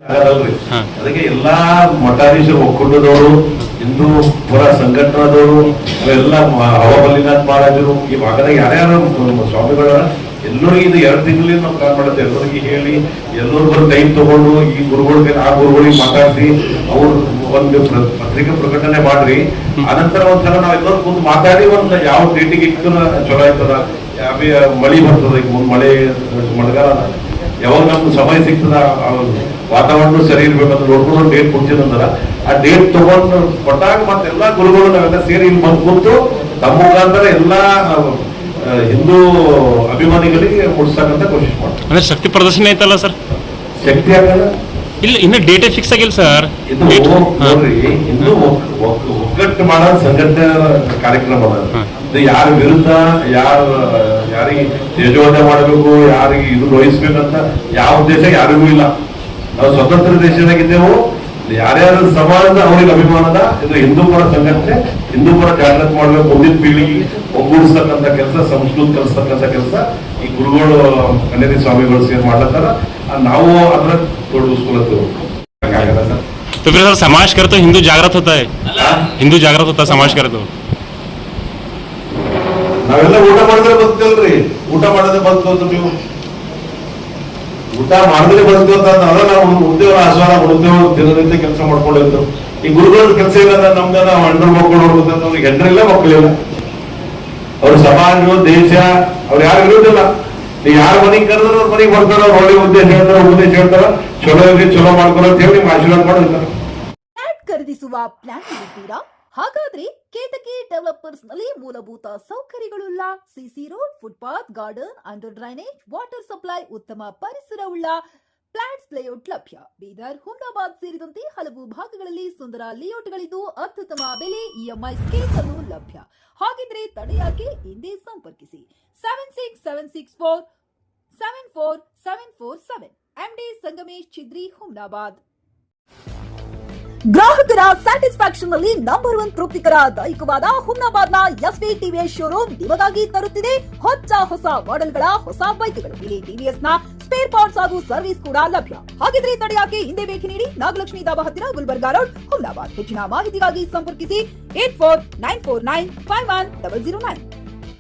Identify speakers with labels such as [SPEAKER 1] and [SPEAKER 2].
[SPEAKER 1] ಆಗಲ್ರಿ. ಅದಕ್ಕೆ ಎಲ್ಲಾ ಮಠಾಧೀಶರು ಒಕ್ಕೂಟದವರು, ಹಿಂದೂ ಪುರ ಸಂಘಟನಾದವರು, ಎಲ್ಲ ಹವಬಲಿನಾಥ್ ಮಹಾರಾಜರು, ಈ ಭಾಗದಾಗ ಯಾರ್ಯಾರು ಸ್ವಾಮಿಗಳ ಎಲ್ಲರಿಗೂ ಇದು 2 ತಿಂಗಳಿಂದ ನಾವು ಪ್ಲಾನ್ ಮಾಡುತ್ತೆ. ಎಲ್ಲರಿಗೆ ಹೇಳಿ ಎಲ್ಲರಿಗೂ ಟೈಮ್ ತಗೊಂಡು ಈ ಗುರುಗಳಿಗೆ ಆ ಗುರುಗಳಿಗೆ ಮಾತಾಡಿಸಿ ಅವ್ರು ಒಂದು ಪತ್ರಿಕೆ ಪ್ರಕಟಣೆ ಮಾಡ್ರಿ. ಅನಂತರ ಒಂದ್ಸಲ ನಾವೆಲ್ಲರೂ ಕೂತು ಮಾತಾಡಿ ಒಂದು ಯಾವ ಡೇಟಿಗೆ ಇಟ್ಟು ಚಲೋ ಆಯ್ತದ, ಯಾವ ಮಳಿ ಬರ್ತದ, ಈಗ ಮುಂದೆ ಮಳೆಗಾಲ ಯಾವಾಗ ನಮ್ಗೆ ಸಮಯ ಸಿಗ್ತದ, ವಾತಾವರಣ ಸರಿ ಇರ್ಬೇಕಂತ ನೋಡ್ಕೊಂಡು ಡೇಟ್ ಕೊಡ್ತೀನಂದ್ರ ಆ ಡೇಟ್ ತಗೊಂಡು ಕೊಟ್ಟಾಗ ಮತ್ತೆಲ್ಲಾ ಗುರುಗಳು ನಾವೆಲ್ಲ ಸೇರಿ ಇಲ್ಲಿ ಬಂದು ಕೂತು ತಮ್ಮ ಮುಖಾಂತರ ಎಲ್ಲಾ ಹಿಂದೂ ಅಭಿಮಾನಿಗಳಿಗೆ ಮುಟ್ಸಕ್ಕಂತ ಕೋಶಿಶ್ ಮಾಡ್ತಾರೆ.
[SPEAKER 2] ಅಂದ್ರೆ ಶಕ್ತಿ ಪ್ರದರ್ಶನ ಐತಲ್ಲ ಸರ್?
[SPEAKER 1] ಶಕ್ತಿ ಆಗಲ್ಲ,
[SPEAKER 2] ಇಲ್ಲ ಇನ್ನು ಡೇಟ್ ಫಿಕ್ಸ್ ಆಗಿಲ್ಲ ಸರ್.
[SPEAKER 1] ಇದು ನೋಡ್ರಿ, ಹಿಂದೂ ಒಗ್ಗಟ್ಟು ಮಾಡೋ ಸಂಘಟನೆ ಕಾರ್ಯಕ್ರಮ ಅದ. ಇದು ಯಾರ ವಿರುದ್ಧ ಯಾರಿಗೆ ತೇಜೋವಧೆ ಮಾಡಬೇಕು, ಯಾರಿಗೆ ಇದು ವಹಿಸ್ಬೇಕಂತ ಯಾವ ಉದ್ದೇಶ ಯಾರಿಗೂ ಇಲ್ಲ. ನಾವು ಸ್ವತಂತ್ರ ದೇಶದಾಗಿದ್ದೆವು. ಯಾರ್ಯಾರ ಸಮಾಜ ಅವ್ರಿಗೆ ಅಭಿಮಾನದ ಇದು ಹಿಂದೂ ಪರ ಸಂಘಟನೆ, ಹಿಂದೂ ಪರ ಜಾಗೃತಿ ಮಾಡ್ಬೇಕು, ಮುಂದಿನ ಪೀಳಿಗೆ ಒಗ್ಗೂಡಿಸ್ತಕ್ಕಂಥ ಕೆಲಸ, ಸಂಸ್ಕೃತಿ ಕಲಿಸ್ತಕ್ಕಂಥ ಕೆಲಸ ಈ ಗುರುಗಳು ಕನ್ನೇರಿ ಸ್ವಾಮಿಗಳು ಸೇರಿ ಮಾಡ್ಲತ್ತಾರ. ನಾವು ಅದನ್ನ ತೊಡಗಿಸ್ಕೊಳತ್ತೇವೆ.
[SPEAKER 2] तो फिर सर समाज कर तो हिंदू जागृत होता है, हिंदू जागृत होता है समाज कर तो.
[SPEAKER 1] ನಾವೆಲ್ಲ ಊಟ ಮಾಡಿದ್ರೆ ಬದುಕಲ್ರಿ, ಊಟ ಮಾಡೋದೇ ಬದುಕೋದು. ನೀವು ಊಟ ಮಾಡಿದ್ರೆ ಬದುಕೋತ ಅದ ನಾವು ಉದ್ಯೋಗ ಆಸ್ವಾದ ಉದ್ಯೋಗ ದಿನನಿತ್ಯ ಕೆಲಸ ಮಾಡ್ಕೊಂಡಿರ್ತೇವೆ. ಈ ಗುರುಗಳ ಕೆಲಸ ಇಲ್ಲ, ನಮ್ಗೆ ನಾವು ಹೆಂಡ್ರು ಮಕ್ಕಳು ನೋಡ್ಬೇಕು, ಅವ್ರಿಗೆ ಹೆಂಡ್ರಿಲ್ಲ ಮಕ್ಕಳಿಲ್ಲ. ಅವ್ರ ಸಮಾಜ ದೇಶ ಅವ್ರು ಯಾರು ಇರೋದಿಲ್ಲ. ನೀವು ಯಾರ ಮನೆಗೆ ಕರೆದ್ರೆ ಅವ್ರ ಮನೆಗೆ ಬರ್ತಾರ, ಅವ್ರ ಒಳ್ಳೆ ಉದ್ದೇಶ ಹೇಳ್ತಾರ, ಉದ್ದೇಶ ಹೇಳ್ತಾರ, ಚಲೋ ಇರ್ಲಿ ಚಲೋ ಮಾಡ್ಕೊಳ ಅಂತ ಹೇಳಿ ನಿಮ್ಗೆ ಆಶೀರ್ವಾದ ಮಾಡಿರ್ತಾರ.
[SPEAKER 3] ಖರೀದಿಸುವ ಪ್ಲಾನ್ ಇದ್ದೀರಾ? ಹಾಗಾದ್ರೆ ಕೇತಕಿ ಡೆವಲಪರ್ಸ್ ನಲ್ಲಿ ಮೂಲಭೂತ ಸೌಕರ್ಯಗಳುಳ್ಳ CC road, footpath, garden, under drainage, water supply, ಉತ್ತಮ ಪರಿಸರವುಳ್ಳ ಫ್ಲಾಟ್ಸ್ ಲೇಔಟ್ ಲಭ್ಯ. ಬೀದರ್, ಹುಮ್ನಾಬಾದ್ ಸೇರಿದಂತೆ ಹಲವು ಭಾಗಗಳಲ್ಲಿ ಸುಂದರ ಲೇಔಟ್ಗಳಿದ್ದು ಅತ್ಯುತ್ತಮ ಬೆಲೆ, ಇಎಂಐ ಸ್ಕೀಮ್ ಅನ್ನು ಲಭ್ಯ. ಹಾಗಿದ್ರೆ ತಡೆಯಾಕೆ, ಹಿಂದೆ ಸಂಪರ್ಕಿಸಿ 7676474747 MD ಸಂಗಮೇಶ್ ಚಿದ್ರಿ, ಹುಮ್ನಾಬಾದ್. ಗ್ರಾಹಕರ ಸ್ಯಾಟಿಸ್ಫ್ಯಾಕ್ಷನ್ ನಲ್ಲಿ ನಂಬರ್ 1 ತೃಪ್ತಿಕರ ದೈಹಿಕವಾದ ಹುಮ್ನಾಬಾದ್ನ ಎಸ್ವಿ ಟಿವಿಎಸ್ ಶೋರೂಮ್ ನಿಮಗಾಗಿ ತರುತ್ತಿದೆ ಹೊಸ ಮಾಡೆಲ್ಗಳ ಹೊಸ ಬೈಕ್ಗಳು. ಇಲ್ಲಿ ಟಿವಿಎಸ್ ನ ಸ್ಪೇರ್ ಪಾರ್ಟ್ಸ್ ಹಾಗೂ ಸರ್ವಿಸ್ ಕೂಡ ಲಭ್ಯ. ಹಾಗಿದ್ರೆ ತಡೆಯಾಕೆ, ಹಿಂದೆ ಭೇಟಿ ನೀಡಿ. ನಾಗಲಕ್ಷ್ಮಿ ಧಾಬಾ ಹತ್ತಿರ, ಗುಲ್ಬರ್ಗಾ ರೋಡ್, ಹುಮ್ನಾಬಾದ್. ಹೆಚ್ಚಿನ ಮಾಹಿತಿಗಾಗಿ ಸಂಪರ್ಕಿಸಿ 8494951009.